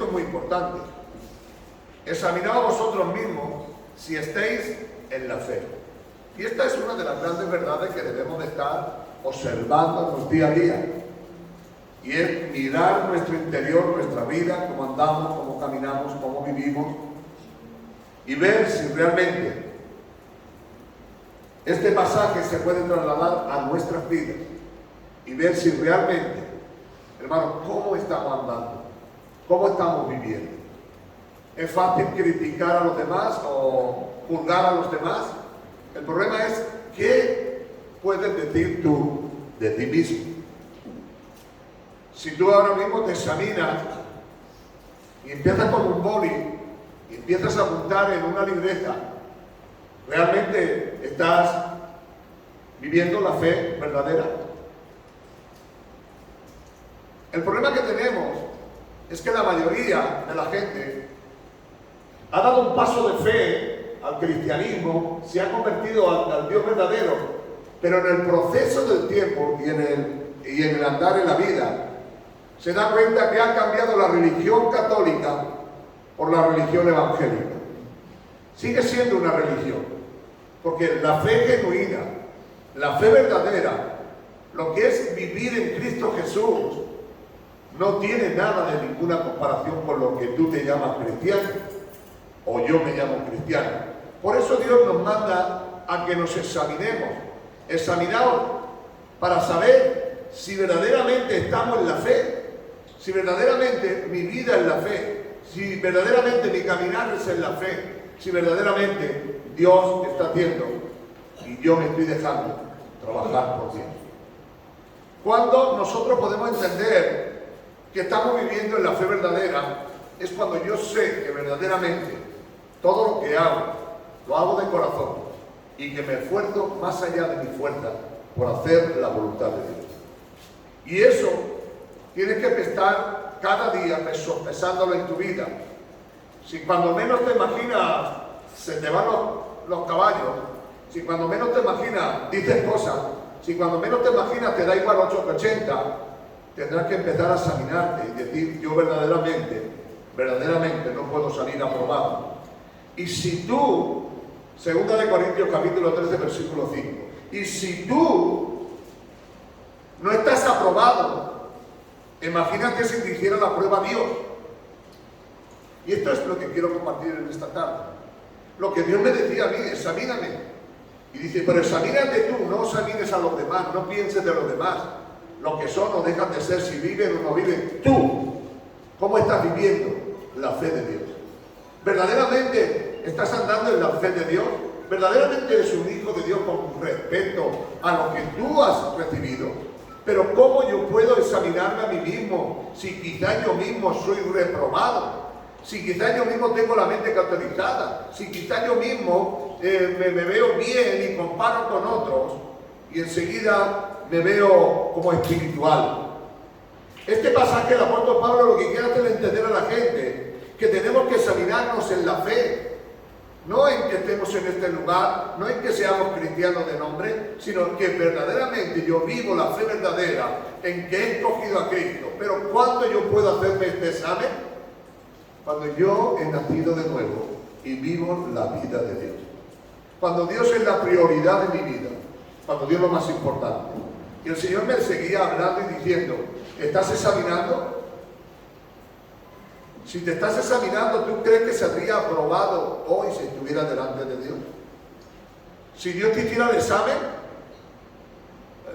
esto es muy importante. Examinaos vosotros mismos si estáis en la fe. Y esta es una de las grandes verdades que debemos de estar observando día a día. Y es mirar nuestro interior, nuestra vida, cómo andamos, cómo caminamos, cómo vivimos, y ver si realmente este pasaje se puede trasladar a nuestras vidas. Y ver si realmente, hermano, cómo estamos andando, cómo estamos viviendo. ¿Es fácil criticar a los demás o juzgar a los demás? El problema es, ¿qué puedes decir tú de ti mismo? Si tú ahora mismo te examinas y empiezas con un boli y empiezas a apuntar en una libreta, ¿realmente estás viviendo la fe verdadera? El problema que tenemos es que la mayoría de la gente ha dado un paso de fe al cristianismo, se ha convertido al Dios verdadero, pero en el proceso del tiempo y en el andar en la vida, se da cuenta que ha cambiado la religión católica por la religión evangélica. Sigue siendo una religión, porque la fe genuina, la fe verdadera, lo que es vivir en Cristo Jesús, no tiene nada de ninguna comparación con lo que tú te llamas cristiano, o yo me llamo cristiano. Por eso Dios nos manda a que nos examinemos. Examinaos para saber si verdaderamente estamos en la fe, si verdaderamente mi vida es la fe, si verdaderamente mi caminar es en la fe, si verdaderamente Dios está haciendo y yo me estoy dejando trabajar por Dios. Cuando nosotros podemos entender que estamos viviendo en la fe verdadera, es cuando yo sé que verdaderamente todo lo que hago, lo hago de corazón y que me esfuerzo más allá de mi fuerza por hacer la voluntad de Dios. Y eso tienes que estar cada día sopesándolo en tu vida. Si cuando menos te imaginas se te van los caballos, si cuando menos te imaginas dices cosas, si cuando menos te imaginas te da igual 8 que 80, tendrás que empezar a examinarte y decir, yo verdaderamente no puedo salir aprobado. Y si tú, 2 Corintios capítulo 13, versículo 5, y si tú no estás aprobado, imagínate si te hiciera la prueba Dios. Y esto es lo que quiero compartir en esta tarde. Lo que Dios me decía a mí, examíname. Y dice, pero examínate tú, no examines a los demás, no pienses de los demás, lo que son o dejan de ser, si viven o no viven. Tú, ¿cómo estás viviendo la fe de Dios? ¿Verdaderamente estás andando en la fe de Dios? ¿Verdaderamente eres un hijo de Dios con respecto a lo que tú has recibido? Pero ¿cómo yo puedo examinarme a mí mismo si quizá yo mismo soy reprobado? Si quizá yo mismo tengo la mente cauterizada, si quizá yo mismo me veo bien y comparo con otros y enseguida me veo como espiritual. Este pasaje el apóstol Pablo lo que quiere hacer entender a la gente que tenemos que examinarnos en la fe, no en que estemos en este lugar, no en que seamos cristianos de nombre, sino que verdaderamente yo vivo la fe verdadera en que he escogido a Cristo. Pero ¿cuándo yo puedo hacerme este examen? Cuando yo he nacido de nuevo y vivo la vida de Dios. Cuando Dios es la prioridad de mi vida, cuando Dios es lo más importante. Y el Señor me seguía hablando y diciendo, ¿estás examinando? Si te estás examinando, ¿tú crees que sería aprobado hoy si estuviera delante de Dios? Si Dios te hiciera el examen,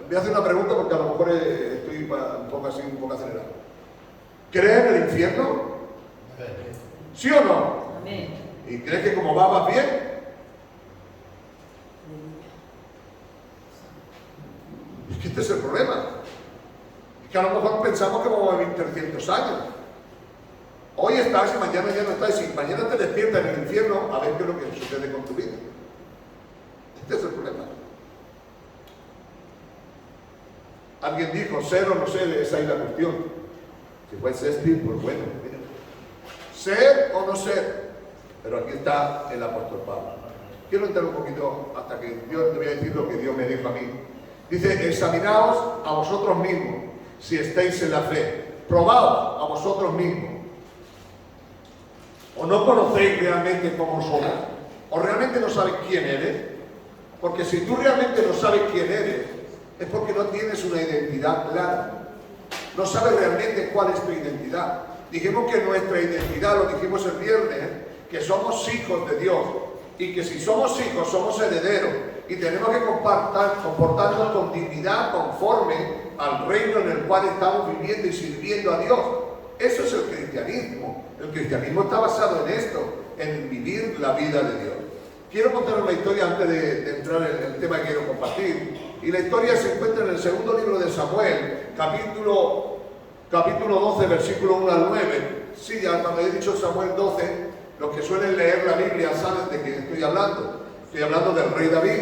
voy a hacer una pregunta porque a lo mejor estoy un poco acelerado. ¿Crees en el infierno? ¿Sí o no? Amén. ¿Y crees que como vas bien? Es que este es el problema. Es que a lo mejor pensamos que vamos a vivir 300 años. Hoy estás y mañana ya no estás. Y mañana te despiertas en el infierno a ver qué es lo que sucede con tu vida. Este es el problema. Alguien dijo, ser o no ser, esa es la cuestión. Si fue Shakespeare, pues bueno, mira. Ser o no ser. Pero aquí está el apóstol Pablo. Quiero entrar un poquito hasta que Dios te voy a decir lo que Dios me dijo a mí. Dice, examinaos a vosotros mismos si estáis en la fe. Probaos a vosotros mismos. o no conocéis realmente cómo somos, o realmente no sabes quién eres, porque si tú realmente no sabes quién eres, es porque no tienes una identidad clara. No sabes realmente cuál es tu identidad. Dijimos que nuestra identidad, lo dijimos el viernes, que somos hijos de Dios, y que si somos hijos, somos herederos, y tenemos que comportarnos con dignidad conforme al reino en el cual estamos viviendo y sirviendo a Dios. Eso es el cristianismo. El cristianismo está basado en esto, en vivir la vida de Dios. Quiero contar una historia antes de entrar en el tema que quiero compartir. Y la historia se encuentra en el segundo libro de Samuel, capítulo 12, versículo 1 al 9. Sí, ya cuando he dicho Samuel 12, los que suelen leer la Biblia saben de qué estoy hablando. Estoy hablando del rey David.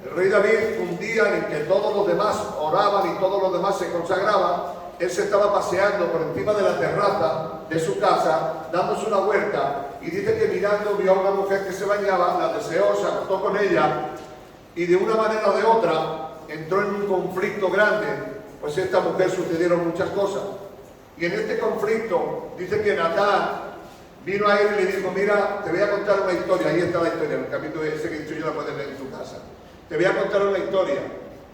El rey David, un día en el que todos los demás oraban y todos los demás se consagraban, él se estaba paseando por encima de la terraza de su casa, dándose una vuelta, y dice que mirando vio a una mujer que se bañaba, la deseó, se acostó con ella, y de una manera o de otra entró en un conflicto grande, pues esta mujer sucedieron muchas cosas. Y en este conflicto dice que Natán vino a él y le dijo: mira, te voy a contar una historia. Ahí está la historia, en el capítulo ese que he dicho yo, la puedes leer en tu casa. Te voy a contar una historia.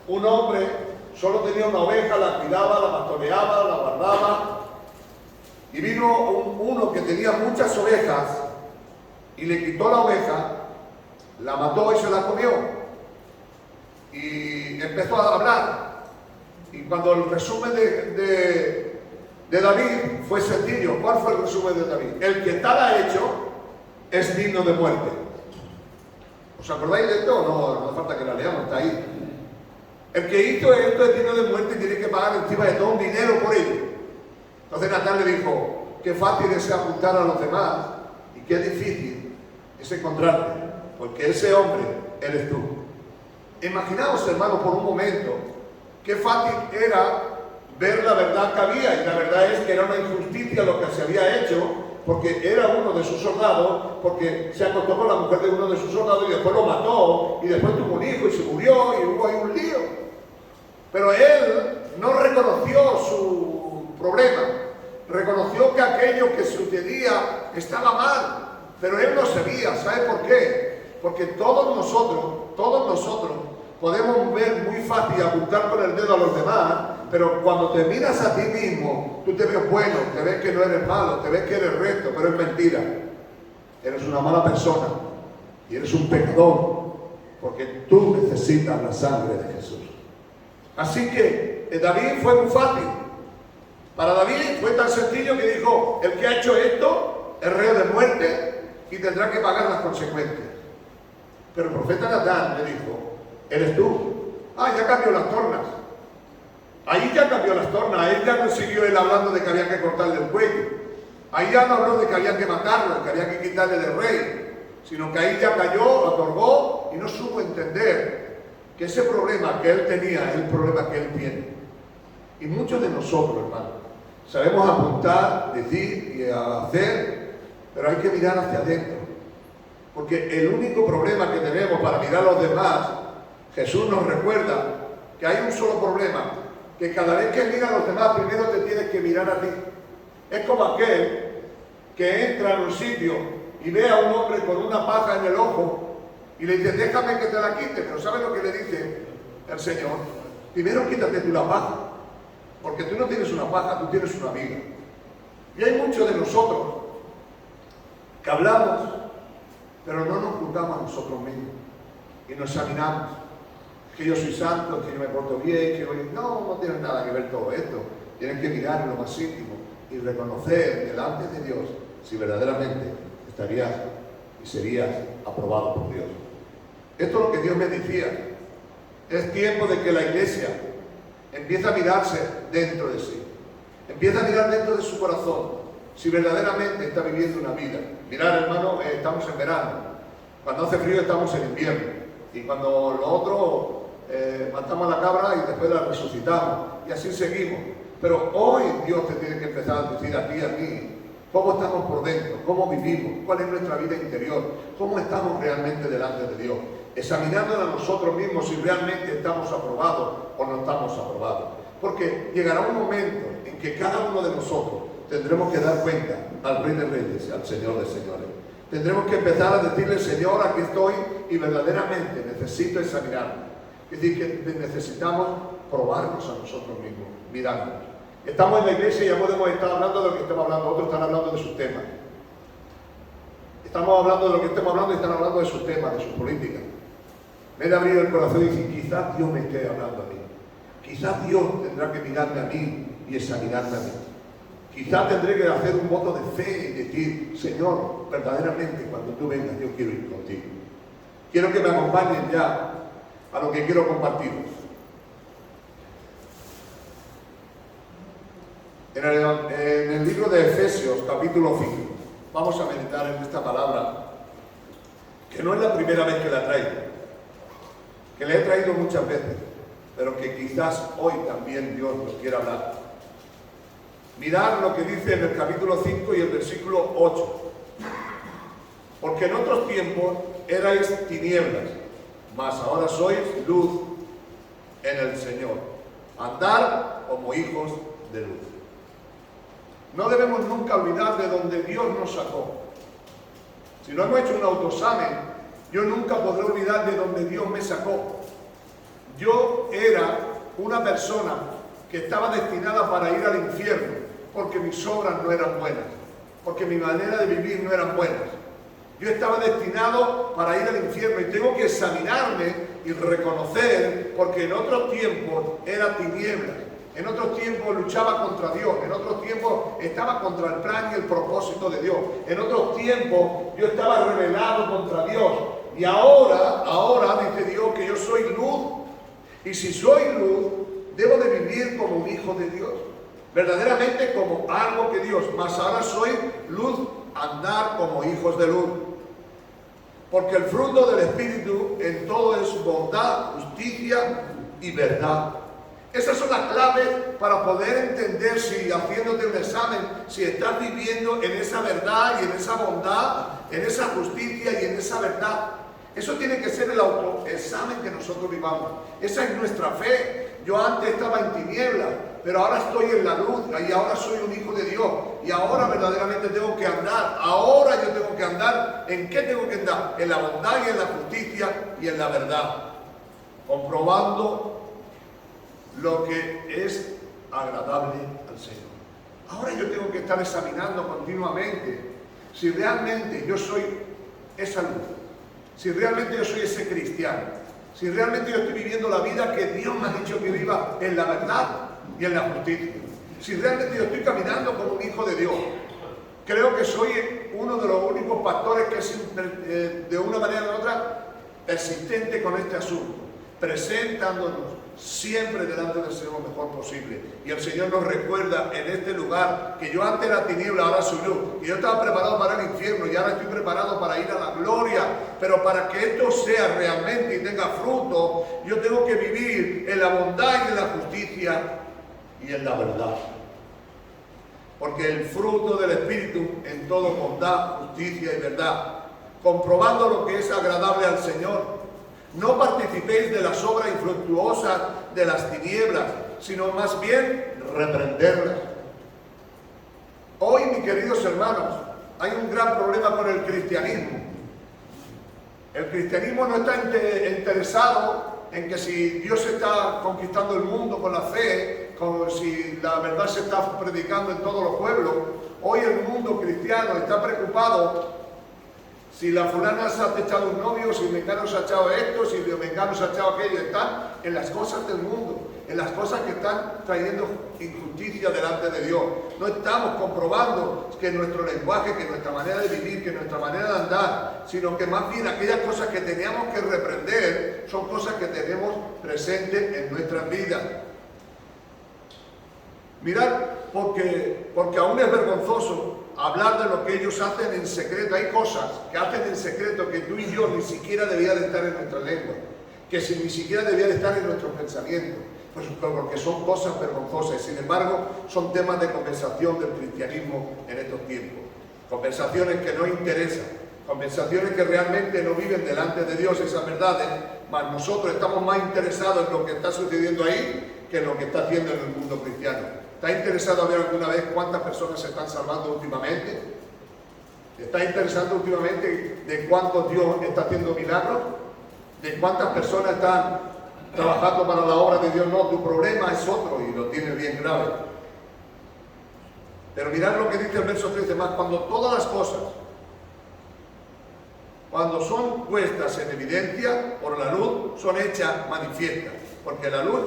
Un hombre solo tenía una oveja, la cuidaba, la pastoreaba, la guardaba, y vino uno que tenía muchas ovejas y le quitó la oveja, la mató y se la comió. Y empezó a hablar. Y cuando el resumen de David fue sencillo. ¿Cuál fue el resumen de David? El que tal ha hecho es digno de muerte. ¿Os acordáis de esto? No hace falta que la leamos, está ahí. El que hizo esto es digno de muerte y tiene que pagar encima de todo un dinero por ello. Entonces Natán le dijo: qué fácil es apuntar a los demás y qué difícil es encontrarte, porque ese hombre eres tú. Imaginaos, hermanos, por un momento, qué fácil era ver la verdad que había, y la verdad es que era una injusticia lo que se había hecho, porque era uno de sus soldados, porque se acostó con la mujer de uno de sus soldados y después lo mató, y después tuvo un hijo y se murió, y hubo ahí un lío. Pero él no reconoció su problema, reconoció que aquello que sucedía estaba mal, pero él no sabía. ¿Sabe por qué? Porque todos nosotros podemos ver muy fácil apuntar con el dedo a los demás, pero cuando te miras a ti mismo, tú te ves bueno, te ves que no eres malo, te ves que eres recto, pero es mentira. Eres una mala persona y eres un pecador, porque tú necesitas la sangre de Jesús. Así que David fue muy fácil. Para David fue tan sencillo que dijo: el que ha hecho esto es reo de muerte y tendrá que pagar las consecuencias. Pero el profeta Natán le dijo: eres tú. Ya cambió las tornas. Ahí ya cambió las tornas. Ahí ya no siguió él hablando de que había que cortarle el cuello. Ahí ya no habló de que había que matarlo, que había que quitarle del rey, sino que ahí ya cayó, otorgó y no supo entender que ese problema que él tenía es el problema que él tiene. Y muchos de nosotros, hermanos, sabemos apuntar, decir y hacer, pero hay que mirar hacia adentro. Porque el único problema que tenemos para mirar a los demás, Jesús nos recuerda que hay un solo problema, que cada vez que miras a los demás, primero te tienes que mirar a ti. Es como aquel que entra en un sitio y ve a un hombre con una paja en el ojo y le dice: déjame que te la quite. Pero ¿sabes lo que le dice el Señor? Primero quítate tú la paja, porque tú no tienes una paja, tú tienes una viga. Y hay muchos de nosotros que hablamos, pero no nos juzgamos a nosotros mismos y nos examinamos. Que yo soy santo, que yo me porto bien, que no tiene nada que ver todo esto. Tienes que mirar en lo más íntimo y reconocer delante de Dios si verdaderamente estarías y serías aprobado por Dios. Esto es lo que Dios me decía. Es tiempo de que la iglesia empiece a mirarse dentro de sí, empieza a mirar dentro de su corazón si verdaderamente está viviendo una vida. Mirad, hermano, estamos en verano. Cuando hace frío estamos en invierno, y cuando lo otro matamos a la cabra y después la resucitamos, y así seguimos. Pero hoy Dios te tiene que empezar a decir a ti y a mí cómo estamos por dentro, cómo vivimos, cuál es nuestra vida interior, cómo estamos realmente delante de Dios, examinándonos a nosotros mismos si realmente estamos aprobados o no estamos aprobados. Porque llegará un momento en que cada uno de nosotros tendremos que dar cuenta al Rey de Reyes, al Señor de Señores. Tendremos que empezar a decirle, Señor, aquí estoy y verdaderamente necesito examinarme. Es decir, que necesitamos probarnos a nosotros mismos, mirarnos. Estamos en la iglesia y ya podemos estar hablando de lo que estamos hablando, otros están hablando de sus temas. Estamos hablando de lo que estamos hablando y están hablando de sus temas, de sus políticas. Me he de abrir el corazón y decir, quizás Dios me esté hablando a mí. Quizás Dios tendrá que mirarme a mí y examinarme a mí. Quizás tendré que hacer un voto de fe y decir, Señor, verdaderamente cuando tú vengas yo quiero ir contigo. Quiero que me acompañen ya a lo que quiero compartiros. En el libro de Efesios, capítulo 5, vamos a meditar en esta palabra, que no es la primera vez que la traigo, que la he traído muchas veces, pero que quizás hoy también Dios nos quiera hablar. Mirad lo que dice en el capítulo 5 y el versículo 8. Porque en otros tiempos erais tinieblas, mas ahora sois luz en el Señor. Andar como hijos de luz. No debemos nunca olvidar de donde Dios nos sacó. Si no hemos hecho un autoexamen, yo nunca podré olvidar de donde Dios me sacó. Yo era una persona que estaba destinada para ir al infierno, porque mis obras no eran buenas, porque mi manera de vivir no eran buenas. Yo estaba destinado para ir al infierno y tengo que examinarme y reconocer, porque en otros tiempos era tinieblas. En otros tiempos luchaba contra Dios, en otros tiempos estaba contra el plan y el propósito de Dios. En otros tiempos yo estaba rebelado contra Dios. Y ahora dice Dios que yo soy luz. Y si soy luz, debo de vivir como un hijo de Dios. Verdaderamente como algo que Dios. Mas ahora soy luz, andar como hijos de luz. Porque el fruto del Espíritu en todo es bondad, justicia y verdad. Esas son las claves para poder entender, si haciéndote un examen, si estás viviendo en esa verdad y en esa bondad, en esa justicia y en esa verdad. Eso tiene que ser el autoexamen que nosotros vivamos. Esa es nuestra fe. Yo antes estaba en tinieblas, pero ahora estoy en la luz y ahora soy un hijo de Dios. Y ahora verdaderamente tengo que andar. Ahora yo tengo que andar. ¿En qué tengo que andar? En la bondad y en la justicia y en la verdad. Comprobando lo que es agradable al Señor. Ahora yo tengo que estar examinando continuamente si realmente yo soy esa luz, si realmente yo soy ese cristiano, si realmente yo estoy viviendo la vida que Dios me ha dicho que viva en la verdad y en la justicia, si realmente yo estoy caminando como un hijo de Dios. Creo que soy uno de los únicos pastores que es de una manera u otra persistente con este asunto, presentándonos siempre delante del Señor lo mejor posible. Y el Señor nos recuerda en este lugar que yo antes era tiniebla, ahora soy luz, y yo estaba preparado para el infierno y ahora estoy preparado para ir a la gloria. Pero para que esto sea realmente y tenga fruto, yo tengo que vivir en la bondad y en la justicia y en la verdad. Porque el fruto del Espíritu en todo bondad, justicia y verdad, comprobando lo que es agradable al Señor. No participéis de las obras infructuosas de las tinieblas, sino más bien reprenderlas. Hoy, mis queridos hermanos, hay un gran problema con el cristianismo. El cristianismo no está interesado en que si Dios está conquistando el mundo con la fe, como si la verdad se está predicando en todos los pueblos. Hoy el mundo cristiano está preocupado si la fulana se ha echado un novio, si el mengano se ha echado esto, si el mengano se ha echado aquello. Están en las cosas del mundo, en las cosas que están trayendo injusticia delante de Dios. No estamos comprobando que nuestro lenguaje, que nuestra manera de vivir, que nuestra manera de andar, sino que más bien aquellas cosas que teníamos que reprender son cosas que tenemos presentes en nuestras vidas. Mirad, porque aún es vergonzoso hablar de lo que ellos hacen en secreto. Hay cosas que hacen en secreto que tú y yo ni siquiera debían de estar en nuestra lengua, que ni siquiera debían de estar en nuestros pensamientos, pues porque son cosas vergonzosas. Sin embargo, son temas de conversación del cristianismo en estos tiempos. Conversaciones que no interesan, conversaciones que realmente no viven delante de Dios esas verdades, mas nosotros estamos más interesados en lo que está sucediendo ahí que en lo que está haciendo en el mundo cristiano. ¿Está interesado a ver alguna vez cuántas personas se están salvando últimamente? ¿Está interesado últimamente de cuánto Dios está haciendo milagros? ¿De cuántas personas están trabajando para la obra de Dios? No, tu problema es otro y lo tienes bien grave. Pero mirad lo que dice el verso 13 más, cuando todas las cosas, cuando son puestas en evidencia por la luz, son hechas manifiestas, porque la luz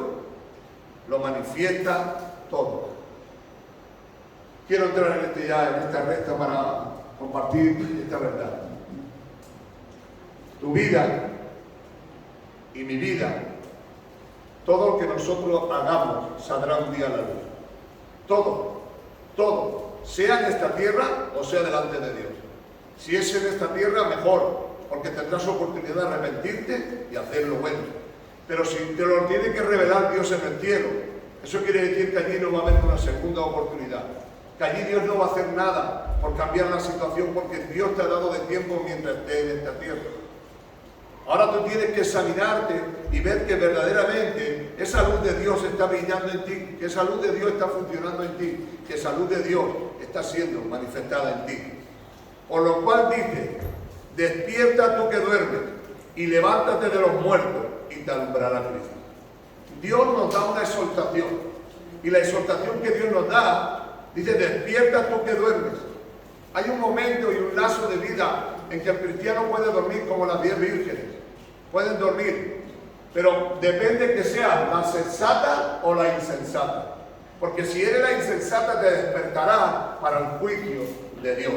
lo manifiesta todo. Quiero entrar en esta recta para compartir esta verdad. Tu vida y mi vida, todo lo que nosotros hagamos saldrá un día a la luz. Todo, sea en esta tierra o sea delante de Dios. Si es en esta tierra, mejor, porque tendrás oportunidad de arrepentirte y hacer lo bueno. Pero si te lo tiene que revelar Dios en el cielo, eso quiere decir que allí no va a haber una segunda oportunidad. Que allí Dios no va a hacer nada por cambiar la situación, porque Dios te ha dado de tiempo mientras estés en esta tierra. Ahora tú tienes que examinarte y ver que verdaderamente esa luz de Dios está brillando en ti, que esa luz de Dios está funcionando en ti, que esa luz de Dios está siendo manifestada en ti. Por lo cual dice, despierta tú que duermes y levántate de los muertos y te alumbrará Cristo. Dios nos da una exhortación, y la exhortación que Dios nos da, dice, despierta tú que duermes. Hay un momento y un lazo de vida en que el cristiano puede dormir como las 10 vírgenes. Pueden dormir, pero depende que sea la sensata o la insensata. Porque si eres la insensata, te despertará para el juicio de Dios.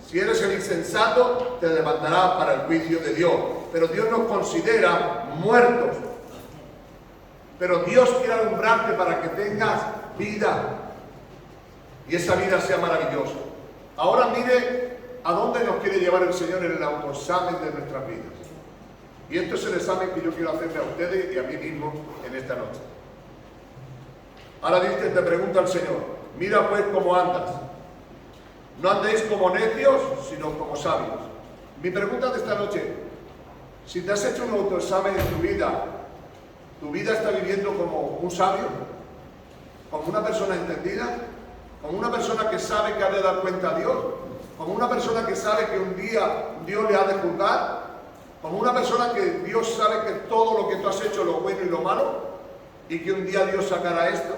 Si eres el insensato, te levantará para el juicio de Dios. Pero Dios nos considera muertos. Pero Dios quiere alumbrarte para que tengas vida. Y esa vida sea maravillosa. Ahora mire a dónde nos quiere llevar el Señor en el autoexamen de nuestras vidas. Y esto es el examen que yo quiero hacerle a ustedes y a mí mismo en esta noche. Ahora dice, te pregunta el Señor, mira pues cómo andas. No andéis como necios, sino como sabios. Mi pregunta de esta noche, si te has hecho un autoexamen en ¿tu vida está viviendo como un sabio? ¿Como una persona entendida? ¿Como una persona que sabe que ha de dar cuenta a Dios? ¿Como una persona que sabe que un día Dios le ha de juzgar? ¿Como una persona que Dios sabe que todo lo que tú has hecho, lo bueno y lo malo, y que un día Dios sacará esto?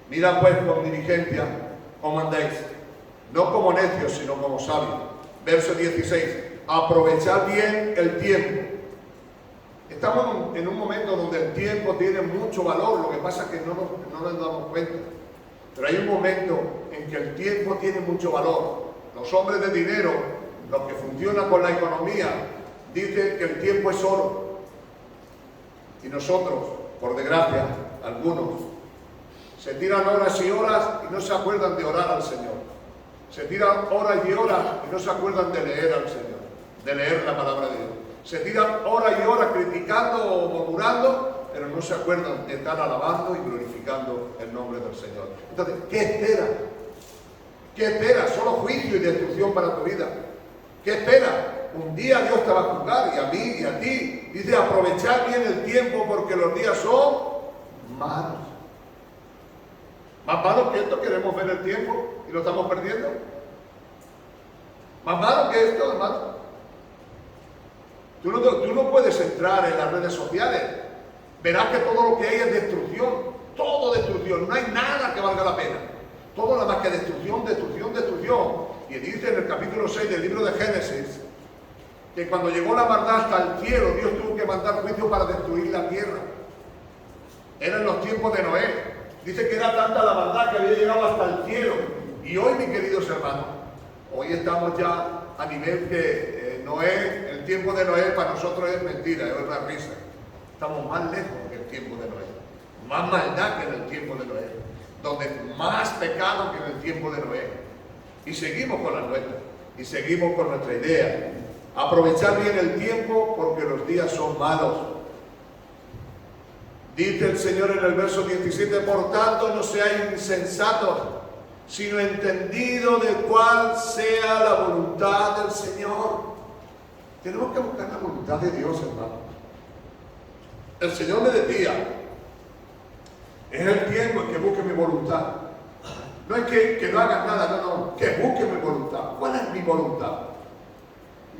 Mira pues con diligencia cómo andáis, no como necios, sino como sabios. Verso 16, aprovechad bien el tiempo. Estamos en un momento donde el tiempo tiene mucho valor, lo que pasa es que no nos damos cuenta. Pero hay un momento en que el tiempo tiene mucho valor. Los hombres de dinero, los que funcionan con la economía, dicen que el tiempo es oro. Y nosotros, por desgracia, algunos, se tiran horas y horas y no se acuerdan de orar al Señor. Se tiran horas y horas y no se acuerdan de leer al Señor, de leer la palabra de Dios. Se tiran horas y horas criticando o murmurando, pero no se acuerdan de estar alabando y glorificando el nombre del Señor. Entonces, ¿qué espera? ¿Qué espera? Solo juicio y destrucción para tu vida. ¿Qué espera? Un día Dios te va a juzgar, y a mí y a ti. Dice, aprovechar bien el tiempo porque los días son malos. Más malos que esto, queremos ver el tiempo y lo estamos perdiendo. Más malo que esto, hermano. Tú no puedes entrar en las redes sociales. Verás que todo lo que hay es destrucción. Todo destrucción. No hay nada que valga la pena. Todo nada más que destrucción, destrucción, destrucción. Y dice en el capítulo 6 del libro de Génesis que cuando llegó la maldad hasta el cielo, Dios tuvo que mandar juicio para destruir la tierra. Eran los tiempos de Noé. Dice que era tanta la maldad que había llegado hasta el cielo. Y hoy, mis queridos hermanos, hoy estamos ya a nivel que Noé, el tiempo de Noé para nosotros es mentira, es una risa. Estamos más lejos que el tiempo de Noé. Más maldad que en el tiempo de Noé. Donde más pecado que en el tiempo de Noé. Y seguimos con la nuestra. Y seguimos con nuestra idea. Aprovechar bien el tiempo porque los días son malos. Dice el Señor en el verso 17, por tanto no seáis insensatos, sino entendidos de cuál sea la voluntad del Señor. Tenemos que buscar la voluntad de Dios, hermano. El Señor me decía, Es el tiempo en que busque mi voluntad. No es que no hagas nada, no, que busque mi voluntad. ¿Cuál es mi voluntad?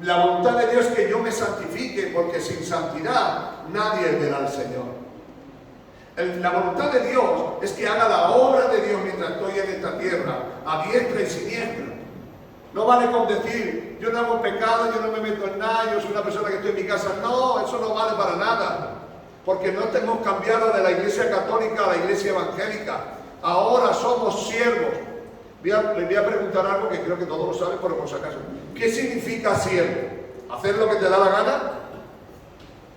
La voluntad de Dios es que yo me santifique, porque sin santidad nadie verá al Señor. La voluntad de Dios es que haga la obra de Dios mientras estoy en esta tierra, a diestra y siniestra. No vale con decir, yo no hago pecado, yo no me meto en nada, yo soy una persona que estoy en mi casa. No, eso no vale para nada. Porque no te hemos cambiado de la iglesia católica a la iglesia evangélica. Ahora somos siervos. Les voy a preguntar algo que creo que todos lo saben, pero por si acaso. ¿Qué significa siervo? ¿Hacer lo que te da la gana?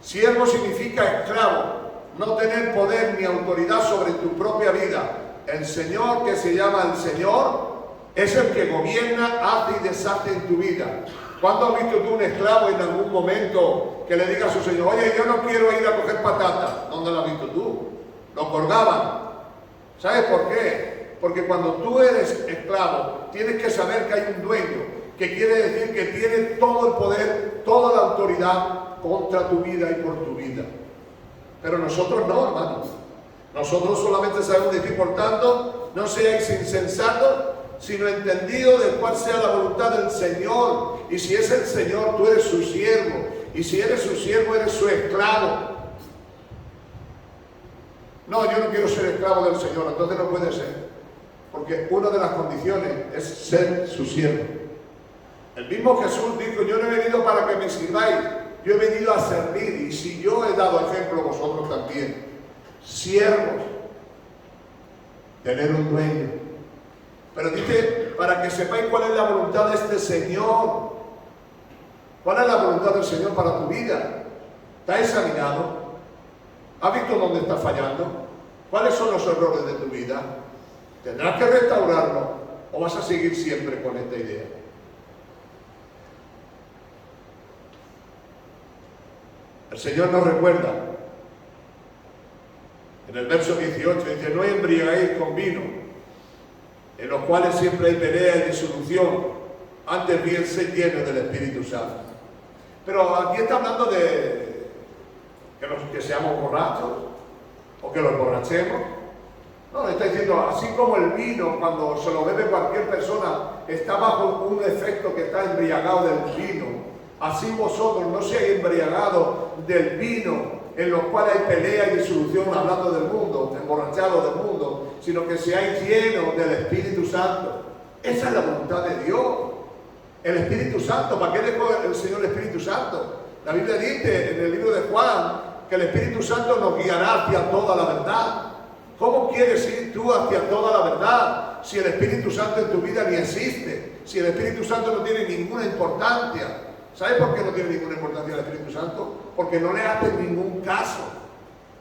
Siervo significa esclavo. No tener poder ni autoridad sobre tu propia vida. El Señor, que se llama el Señor, es el que gobierna, hace y deshace en tu vida. ¿Cuándo has visto tú un esclavo en algún momento que le diga a su señor, oye, yo no quiero ir a coger patatas? ¿Dónde lo has visto tú? Lo colgaban. ¿Sabes por qué? Porque cuando tú eres esclavo, tienes que saber que hay un dueño, que quiere decir que tiene todo el poder, toda la autoridad contra tu vida y por tu vida. Pero nosotros no, hermanos. Nosotros solamente sabemos decir, por tanto, no seáis insensatos, sino entendido de cuál sea la voluntad del Señor. Y si es el Señor, tú eres su siervo. Y si eres su siervo, eres su esclavo. No, yo no quiero ser esclavo del Señor, entonces no puede ser. Porque una de las condiciones es ser su siervo. El mismo Jesús dijo, yo no he venido para que me sirváis, yo he venido a servir. Y si yo he dado ejemplo, vosotros también. Siervos. Tener un dueño. Pero dice, para que sepáis cuál es la voluntad de este Señor. ¿Cuál es la voluntad del Señor para tu vida? ¿Te has examinado? ¿Has visto dónde estás fallando? ¿Cuáles son los errores de tu vida? ¿Tendrás que restaurarlo o vas a seguir siempre con esta idea? El Señor nos recuerda, en el verso 18, dice, no embriaguéis con vino, en los cuales siempre hay pelea y disolución, antes bien sed llenos del Espíritu Santo. Pero aquí está hablando de que seamos borrachos, o que los borrachemos. No, está diciendo, así como el vino, cuando se lo bebe cualquier persona, está bajo un efecto que está embriagado del vino. Así vosotros no seáis embriagados del vino, en los cuales hay pelea y disolución, hablando del mundo, emborrachados del mundo, sino que seáis llenos del Espíritu Santo. Esa es la voluntad de Dios. El Espíritu Santo, ¿para qué dejó el Señor el Espíritu Santo? La Biblia dice en el libro de Juan que el Espíritu Santo nos guiará hacia toda la verdad. ¿Cómo quieres ir tú hacia toda la verdad si el Espíritu Santo en tu vida ni existe? Si el Espíritu Santo no tiene ninguna importancia. ¿Sabes por qué no tiene ninguna importancia el Espíritu Santo? Porque no le haces ningún caso.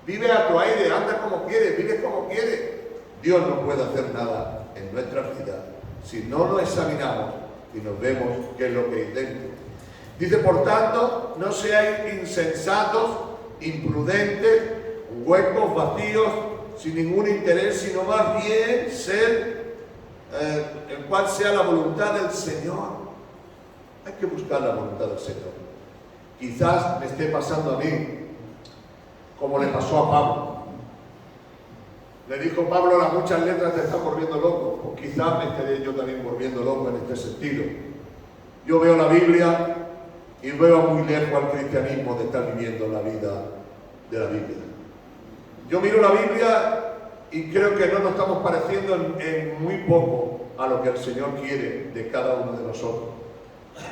Vive a tu aire, anda como quieres, vive como quieres. Dios no puede hacer nada en nuestra vida si no lo examinamos y nos vemos qué es lo que hay dentro. Dice, por tanto, no seáis insensatos, imprudentes, huecos, vacíos, sin ningún interés, sino más bien ser el cual sea la voluntad del Señor. Hay que buscar la voluntad del Señor. Quizás me esté pasando a mí, como le pasó a Pablo. Le dijo Pablo, las muchas letras te están volviendo loco. O quizás me estaré yo también volviendo loco en este sentido. Yo veo la Biblia y veo muy lejos al cristianismo de estar viviendo la vida de la Biblia. Yo miro la Biblia y creo que no nos estamos pareciendo en muy poco a lo que el Señor quiere de cada uno de nosotros.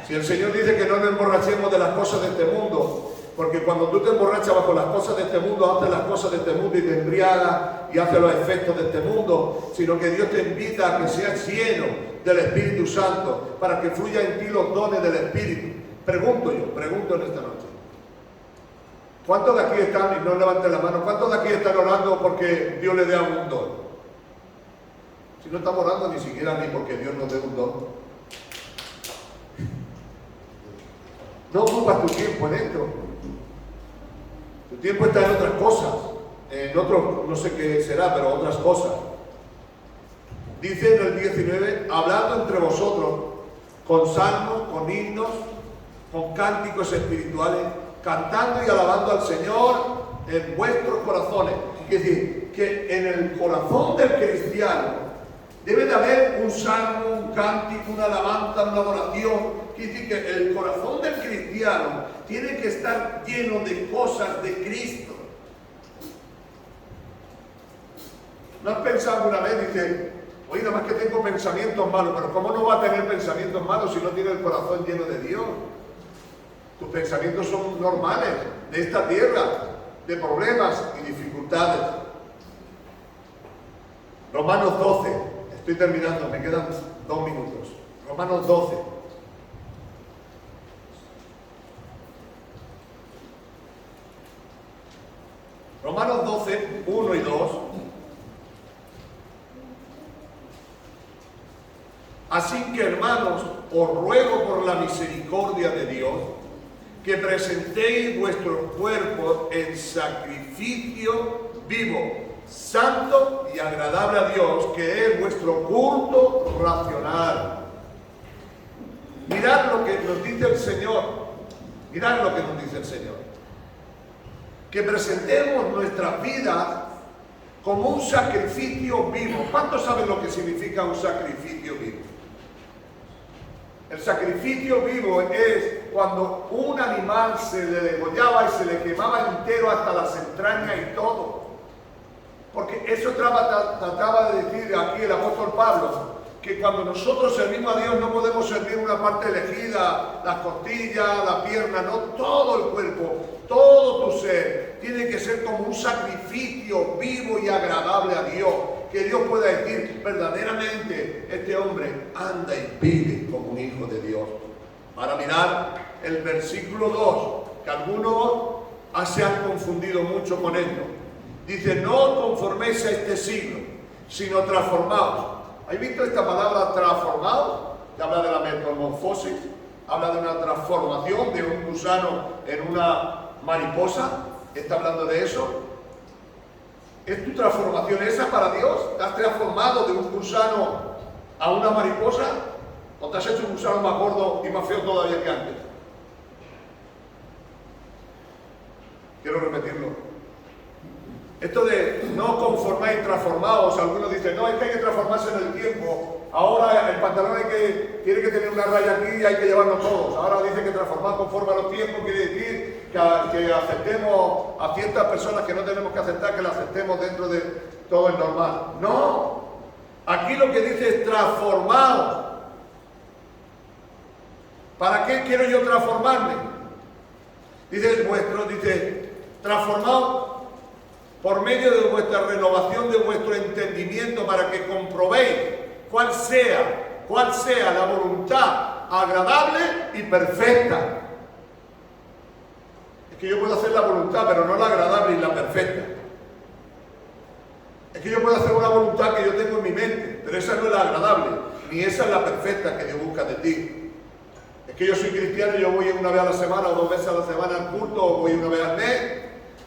Si el Señor dice que no nos emborrachemos de las cosas de este mundo, porque cuando tú te emborrachas bajo las cosas de este mundo, haces las cosas de este mundo y te embriagas y haces los efectos de este mundo, sino que Dios te invita a que seas lleno del Espíritu Santo para que fluya en ti los dones del Espíritu. Pregunto en esta noche, ¿cuántos de aquí están, y no levanten la mano, cuántos de aquí están orando porque Dios le dé algún don? Si no estamos orando ni siquiera ni porque Dios nos dé un don. No ocupas tu tiempo adentro. Tu tiempo está en otras cosas. En otros, no sé qué será, pero otras cosas. Dice en el 19, hablando entre vosotros con salmos, con himnos, con cánticos espirituales, cantando y alabando al Señor en vuestros corazones. Es decir, que en el corazón del cristiano debe de haber un salmo, un cántico, una alabanza, una adoración. Quiere decir que el corazón del cristiano tiene que estar lleno de cosas de Cristo. ¿No has pensado alguna vez? Dice, oye, nada más que tengo pensamientos malos, pero ¿cómo no va a tener pensamientos malos si no tiene el corazón lleno de Dios? Tus pensamientos son normales, de esta tierra, de problemas y dificultades. Romanos 12, estoy terminando, me quedan 2 minutos. Romanos 12. Romanos 12, 1 y 2. Así que, hermanos, os ruego por la misericordia de Dios que presentéis vuestros cuerpos en sacrificio vivo, santo y agradable a Dios, que es vuestro culto racional. Mirad lo que nos dice el Señor. Mirad lo que nos dice el Señor. Que presentemos nuestras vidas como un sacrificio vivo. ¿Cuántos saben lo que significa un sacrificio vivo? El sacrificio vivo es cuando un animal se le degollaba y se le quemaba entero hasta las entrañas y todo. Porque eso trataba de decir aquí el apóstol Pablo, que cuando nosotros servimos a Dios no podemos servir una parte elegida, las costillas, la pierna, no, todo el cuerpo, todo tu ser tiene que ser como un sacrificio vivo y agradable a Dios. Que Dios pueda decir, verdaderamente este hombre anda y vive como un hijo de Dios. Para mirar el versículo 2, que algunos se han confundido mucho con esto. Dice, no os conforméis a este siglo, sino transformaos. ¿Habéis visto esta palabra transformados? Que habla de la metamorfosis, habla de una transformación de un gusano en una mariposa. Está hablando de eso. ¿Es tu transformación esa para Dios? ¿Te has transformado de un gusano a una mariposa? ¿O te has hecho un gusano más gordo y más feo todavía que antes? Quiero repetirlo. Esto de no conformáis transformados, algunos dicen, no, es que hay que transformarse en el tiempo. Ahora el pantalón tiene que tener una raya aquí y hay que llevarlo todos. Ahora dicen que transformar conforme a los tiempos quiere decir que aceptemos a ciertas personas que no tenemos que aceptar, que las aceptemos dentro de todo el normal. No, aquí lo que dice es transformados. ¿Para qué quiero yo transformarme? Dice, transformados por medio de vuestra renovación de vuestro entendimiento, para que comprobéis cuál sea la voluntad agradable y perfecta. Es que yo puedo hacer la voluntad, pero no la agradable y la perfecta. Es que yo puedo hacer una voluntad que yo tengo en mi mente, pero esa no es la agradable, ni esa es la perfecta que Dios busca de ti. Es que yo soy cristiano y yo voy una vez a la semana o 2 veces a la semana al culto, o voy una vez al mes,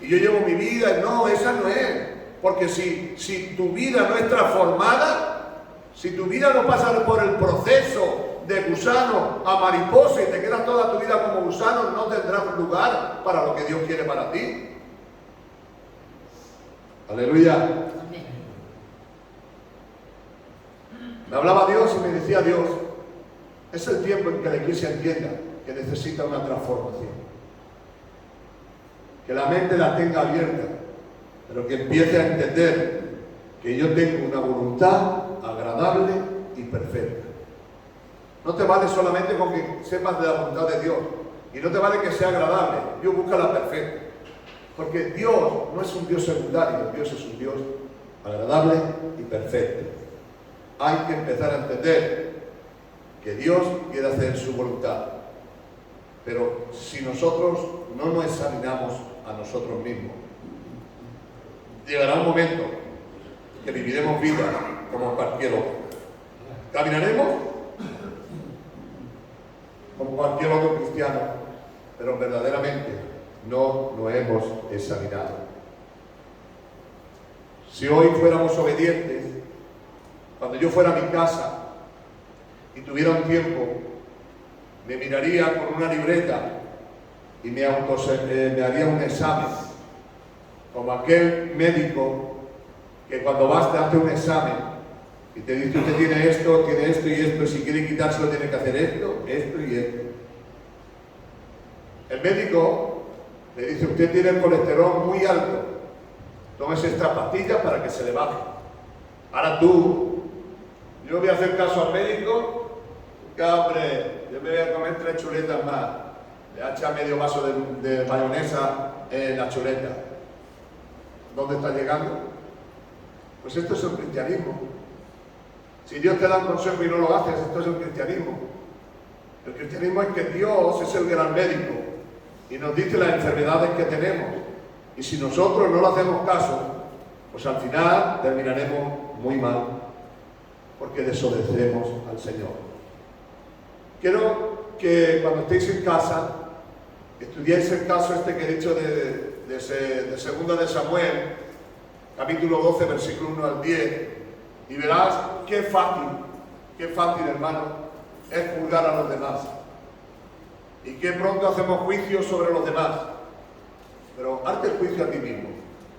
y yo llevo mi vida. No, esa no es. Porque si tu vida no es transformada, si tu vida no pasa por el proceso de gusano a mariposa y te quedas toda tu vida como gusano, no tendrás lugar para lo que Dios quiere para ti. Aleluya. Amén. Me hablaba Dios y me decía Dios, es el tiempo en que la iglesia entienda que necesita una transformación. Que la mente la tenga abierta, pero que empiece a entender que yo tengo una voluntad agradable y perfecta. No te vale solamente con que sepas de la voluntad de Dios, y no te vale que sea agradable. Dios busca la perfecta, porque Dios no es un Dios secundario, Dios es un Dios agradable y perfecto. Hay que empezar a entender que Dios quiere hacer su voluntad, pero si nosotros no nos examinamos a nosotros mismos, llegará un momento que viviremos vidas como cualquier otro. Caminaremos como cualquier otro cristiano, pero verdaderamente no lo hemos examinado. Si hoy fuéramos obedientes, cuando yo fuera a mi casa y tuviera un tiempo, me miraría con una libreta y me haría un examen, como aquel médico que cuando vas darte un examen y te dice usted tiene esto y esto, y si quiere quitárselo tiene que hacer esto y esto. El médico le dice usted tiene el colesterol muy alto, tómese estas pastillas para que se le baje. Ahora tú, yo voy a hacer caso al médico, que hombre, yo me voy a comer 3 chuletas más, le voy a echar medio vaso de mayonesa en la chuleta. ¿Dónde está llegando? Pues esto es el cristianismo. Si Dios te da un consejo y no lo haces, esto es el cristianismo. El cristianismo es que Dios es el gran médico y nos dice las enfermedades que tenemos. Y si nosotros no le hacemos caso, pues al final terminaremos muy mal, porque desobedeceremos al Señor. Quiero que cuando estéis en casa, estudiéis el caso este que he dicho de Segunda de Samuel, capítulo 12, versículo 1 al 10, y verás qué fácil, hermano, es juzgar a los demás. Y qué pronto hacemos juicios sobre los demás. Pero hazte el juicio a ti mismo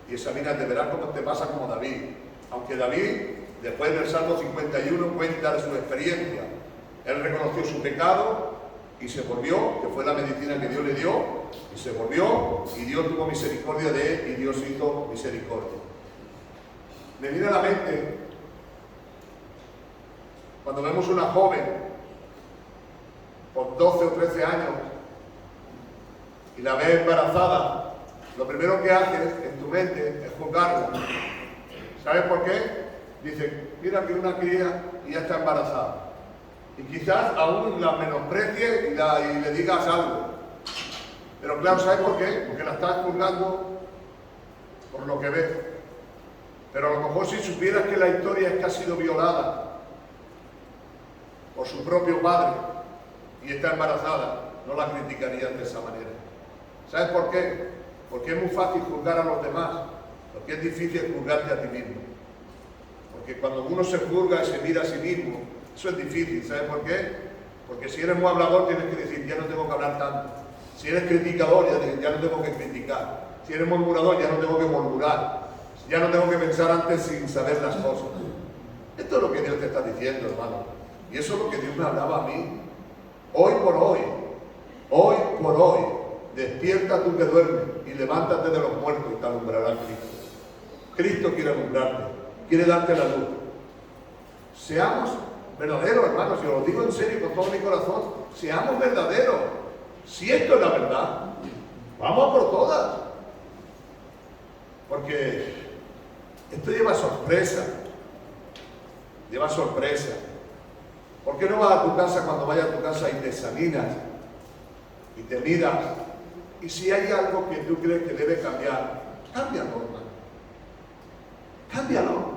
y examínate, verás cómo te pasa como David. Aunque David, después del Salmo 51, cuenta de su experiencia. Él reconoció su pecado y se volvió, que fue la medicina que Dios le dio, y se volvió, y Dios tuvo misericordia de él, y Dios hizo misericordia. Me viene a la mente, cuando vemos una joven con 12 o 13 años y la ves embarazada, lo primero que haces en tu mente es juzgarla. ¿Sabes por qué? Dice, mira que una cría y ya está embarazada. Y quizás aún la menosprecies y le digas algo. Pero claro, ¿sabes por qué? Porque la estás juzgando por lo que ves. Pero a lo mejor si supieras que la historia es que ha sido violada por su propio padre y está embarazada, no la criticarías de esa manera. ¿Sabes por qué? Porque es muy fácil juzgar a los demás, porque es difícil juzgarte a ti mismo. Porque cuando uno se juzga y se mira a sí mismo, eso es difícil. ¿Sabes por qué? Porque si eres muy hablador tienes que decir, ya no tengo que hablar tanto. Si eres criticador, ya no tengo que criticar. Si eres murmurador, ya no tengo que murmurar. Ya no tengo que pensar antes sin saber las cosas. Esto es lo que Dios te está diciendo, hermano. Y eso es lo que Dios me hablaba a mí. Hoy por hoy, despierta tú que duermes y levántate de los muertos y te alumbrará Cristo. Cristo quiere alumbrarte, quiere darte la luz. Seamos verdaderos, hermanos, y os lo digo en serio con todo mi corazón, seamos verdaderos. Si esto es la verdad, vamos a por todas. Porque esto lleva sorpresa. Lleva sorpresa. ¿Por qué no vas a tu casa cuando vayas a tu casa y te examinas y te miras? Y si hay algo que tú crees que debe cambiar, cámbialo, hermano. Cámbialo.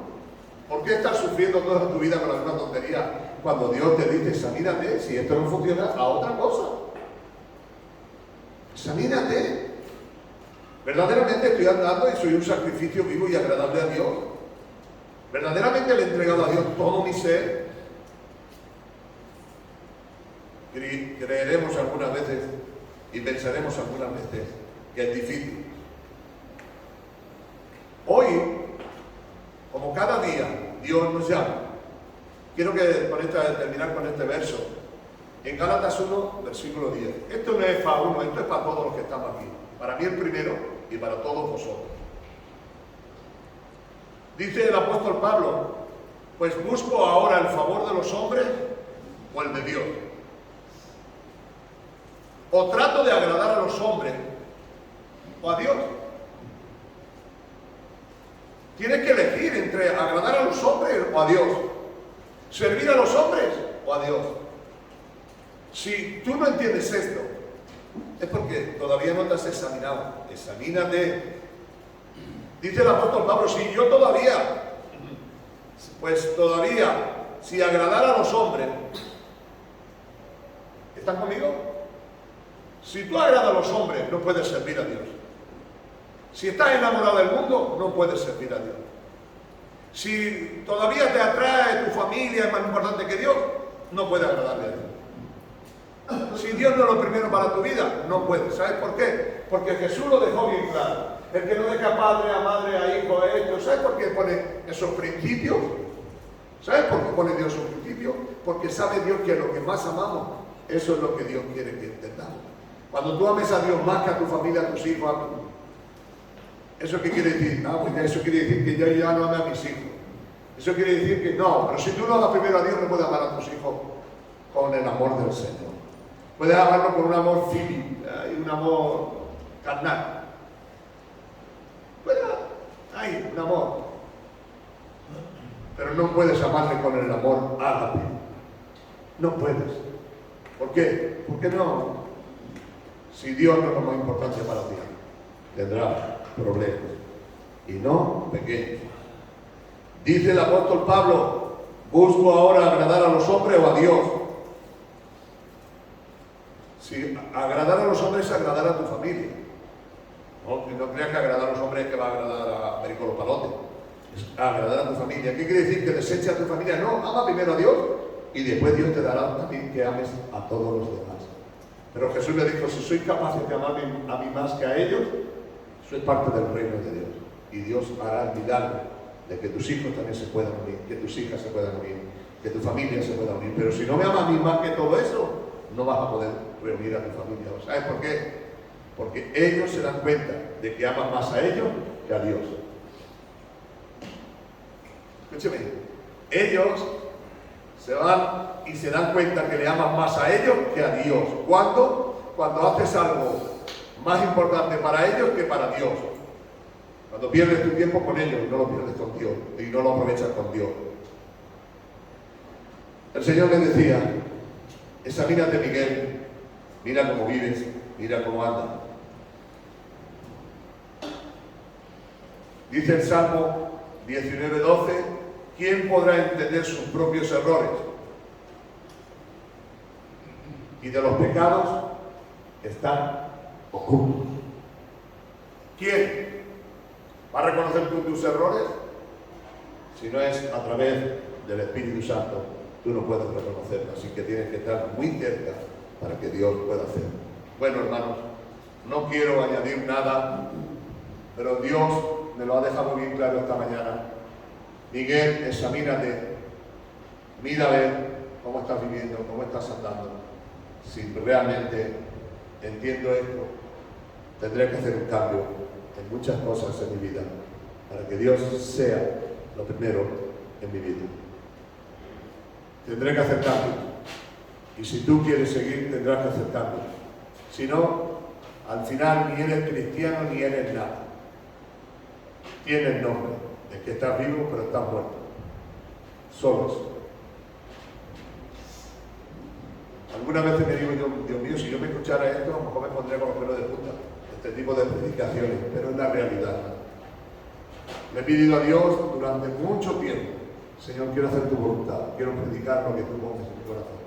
¿Por qué estás sufriendo toda tu vida con la misma tontería? Cuando Dios te dice, examínate, si esto no funciona, a otra cosa. Examínate. Verdaderamente estoy andando y soy un sacrificio vivo y agradable a Dios. Verdaderamente le he entregado a Dios todo mi ser. Creeremos algunas veces y pensaremos algunas veces que es difícil. Hoy, como cada día, Dios nos llama. Quiero terminar con este verso. En Gálatas 1, versículo 10. Esto no es para uno, esto es para todos los que estamos aquí. Para mí el primero y para todos vosotros. Dice el apóstol Pablo, pues busco ahora el favor de los hombres o el de Dios. O trato de agradar a los hombres o a Dios. Tienes que elegir entre agradar a los hombres o a Dios. Servir a los hombres o a Dios. Si tú no entiendes esto, es porque todavía no te has examinado. Examínate. Dice el apóstol Pablo, si yo todavía, si agradar a los hombres, ¿están conmigo? Si tú agradas a los hombres, no puedes servir a Dios. Si estás enamorado del mundo, no puedes servir a Dios. Si todavía te atrae tu familia, es más importante que Dios, no puedes agradarle a Dios. Si Dios no es lo primero para tu vida, no puedes. ¿Sabes por qué? Porque Jesús lo dejó bien claro. El que no deja padre a madre, a hijo, a esto. ¿Sabes por qué pone esos principios? ¿Sabes por qué pone Dios esos principios? Porque sabe Dios que lo que más amamos, eso es lo que Dios quiere que entendamos. Cuando tú ames a Dios más que a tu familia, a tus hijos, ¿eso qué quiere decir? No, pues eso quiere decir que yo ya no ame a mis hijos. Eso quiere decir que no, pero si tú no amas primero a Dios, no puedes amar a tus hijos con el amor del Señor. Puedes amarlo con un amor filial y un amor carnal. Hay un amor, pero no puedes amarle con el amor ágape. No puedes. ¿Por qué? Porque no. Si Dios no es lo más importante para ti, tendrás problemas, y no pequeños. Dice el apóstol Pablo: ¿busco ahora agradar a los hombres o a Dios? Si agradar a los hombres es agradar a tu familia. No creas que agradar a los hombres es que va a agradar a Perico los Palotes. Es agradar a tu familia. ¿Qué quiere decir? Que deseches a tu familia. No, ama primero a Dios y después Dios te dará también que ames a todos los demás. Pero Jesús le dijo: si sois capaces de amarme a mí más que a ellos, sois parte del reino de Dios. Y Dios hará el milagro de que tus hijos también se puedan unir, que tus hijas se puedan unir, que tu familia se pueda unir. Pero si no me amas a mí más que todo eso, no vas a poder reunir a tu familia. ¿Sabes por qué? Porque ellos se dan cuenta de que aman más a ellos que a Dios. Escúcheme, ellos se van y se dan cuenta que le aman más a ellos que a Dios. ¿Cuándo? Cuando haces algo más importante para ellos que para Dios. Cuando pierdes tu tiempo con ellos y no lo pierdes con Dios, y no lo aprovechas con Dios. El Señor les decía: examínate, Miguel, mira cómo vives, mira cómo andas. Dice el Salmo 19:12: ¿quién podrá entender sus propios errores? Y de los pecados están ocultos. ¿Quién va a reconocer tú tus errores? Si no es a través del Espíritu Santo, tú no puedes reconocerlo. Así que tienes que estar muy cerca para que Dios pueda hacerlo. Bueno, hermanos, no quiero añadir nada, pero Dios me lo ha dejado bien claro esta mañana. Miguel, examínate, mira a ver cómo estás viviendo, cómo estás andando. Si realmente entiendo esto, tendré que hacer un cambio en muchas cosas en mi vida para que Dios sea lo primero en mi vida. Tendré que hacer cambios. Y si tú quieres seguir, tendrás que hacer cambios. Si no, al final ni eres cristiano ni eres nada. Tienes nombre de que estás vivo, pero estás muerto. Solo eso. Algunas veces me digo yo: Dios mío, si yo me escuchara esto, a lo mejor me pondría con los pelos de punta. Este tipo de predicaciones, pero es la realidad. Le he pedido a Dios durante mucho tiempo: Señor, quiero hacer tu voluntad, quiero predicar lo que tú pones en mi corazón.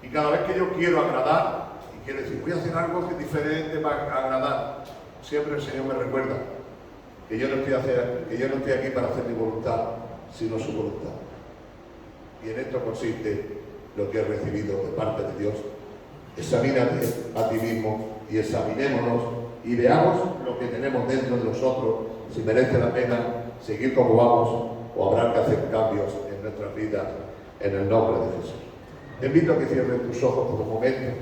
Y cada vez que yo quiero agradar, y quiero decir, voy a hacer algo que es diferente para agradar, siempre el Señor me recuerda que yo no estoy aquí para hacer mi voluntad, sino su voluntad. Y en esto consiste lo que he recibido de parte de Dios. Examínate a ti mismo y examinémonos y veamos lo que tenemos dentro de nosotros, si merece la pena seguir como vamos o habrá que hacer cambios en nuestras vidas, en el nombre de Jesús. Te invito a que cierres tus ojos por un momento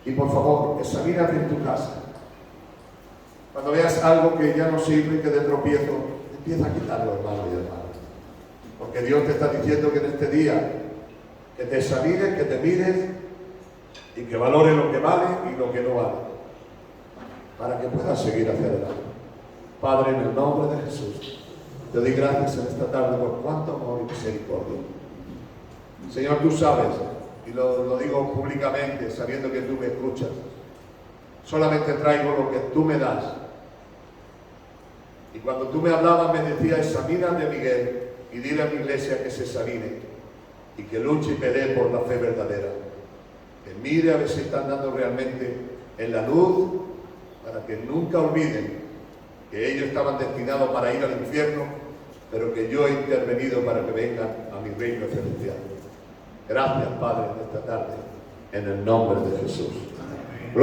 y por favor, examínate en tu casa. Cuando veas algo que ya no sirve, que de tropiezo, empieza a quitarlo, hermano y hermana. Porque Dios te está diciendo que en este día, que te examines, que te mires y que valores lo que vale y lo que no vale, para que puedas seguir hacia adelante. Padre, en el nombre de Jesús, te doy gracias en esta tarde por cuánto amor y misericordia. Señor, tú sabes, y lo digo públicamente, sabiendo que tú me escuchas, solamente traigo lo que tú me das. Y cuando tú me hablabas me decías: examínate, Miguel, y dile a mi iglesia que se examine y que luche y pelee por la fe verdadera. Que mire a ver si están dando realmente en la luz, para que nunca olviden que ellos estaban destinados para ir al infierno, pero que yo he intervenido para que vengan a mi reino celestial. Gracias, Padre, en esta tarde, en el nombre de Jesús.